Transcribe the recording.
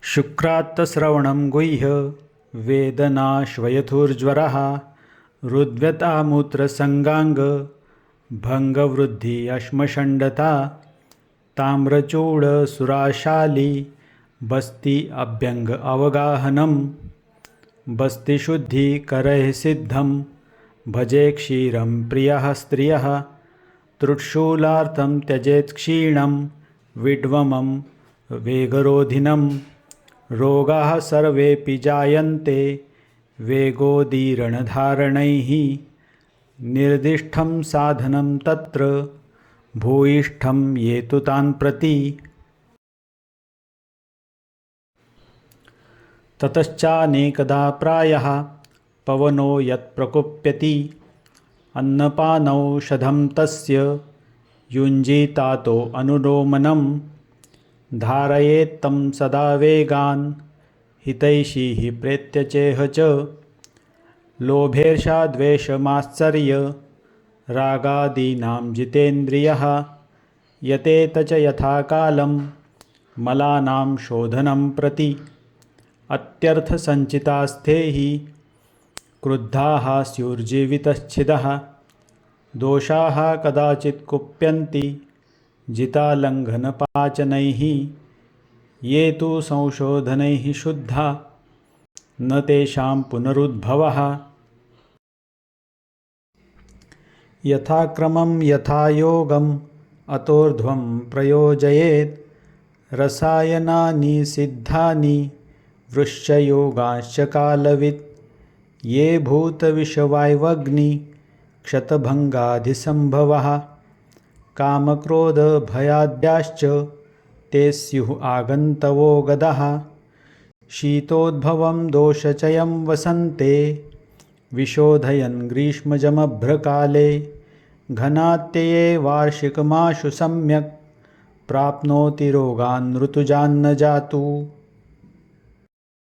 शुक्रात्तश्रवणं गुह्य वेदनाश्वयथुर्ज्वरः हृद्व्यतामूत्रसंगांग भंगवृद्धि अश्मषण्डता ताम्रचूडसुराशाली बस्ति अभ्यंग अवगाहनम बस्ति शुद्धि करैः सिद्धं भजे क्षीरं प्रियः स्त्रियः त्रुट्शूलार्थं त्यजेत् क्षीणं विड्वमं वेगरोधिनं रोगाः सर्वेऽपि जायन्ते वेगोदीरणधारणैः निर्दिष्टं साधनं तत्र भूयिष्ठं येतु तान् प्रति ततश्चानेकदा प्रायः पवनो यत्प्रकुप्यति अन्नपानौषधं तस्य युञ्जीतातो अनुलोमनं धारयेत्तं सदा वेगान् हितैषीः प्रेत्यचेह च लोभेर्षाद्वेषमात्सर्य रागादीनां जितेन्द्रियः यतेत च यथा कालं मलानां शोधनं प्रति अत्यर्थसञ्चितास्ते हि क्रुद्धाः स्युर्जीवितच्छिदः दोषाः कदाचित् कुप्यन्ति जितालङ्घनपाचनैः ये तु संशोधनैः शुद्धा न तेषां पुनरुद्भवः यथाक्रमं यथा योगम् अतोर्ध्वं प्रयोजयेत् रसायनानि सिद्धानि वृश्चयोगाश्च कालवित् ये भूतविषवायवग्नि क्षतभङ्गादिसम्भवः कामक्रोधभयाद्याश्च ते स्युः आगन्तवो गदः शीतोद्भवं दोषचयं वसन्ते विशोधयन् ग्रीष्मजमभ्रकाले घनात्यये वार्षिकमाशु सम्यक् प्राप्नोति रोगान् ऋतुजान्न जातु।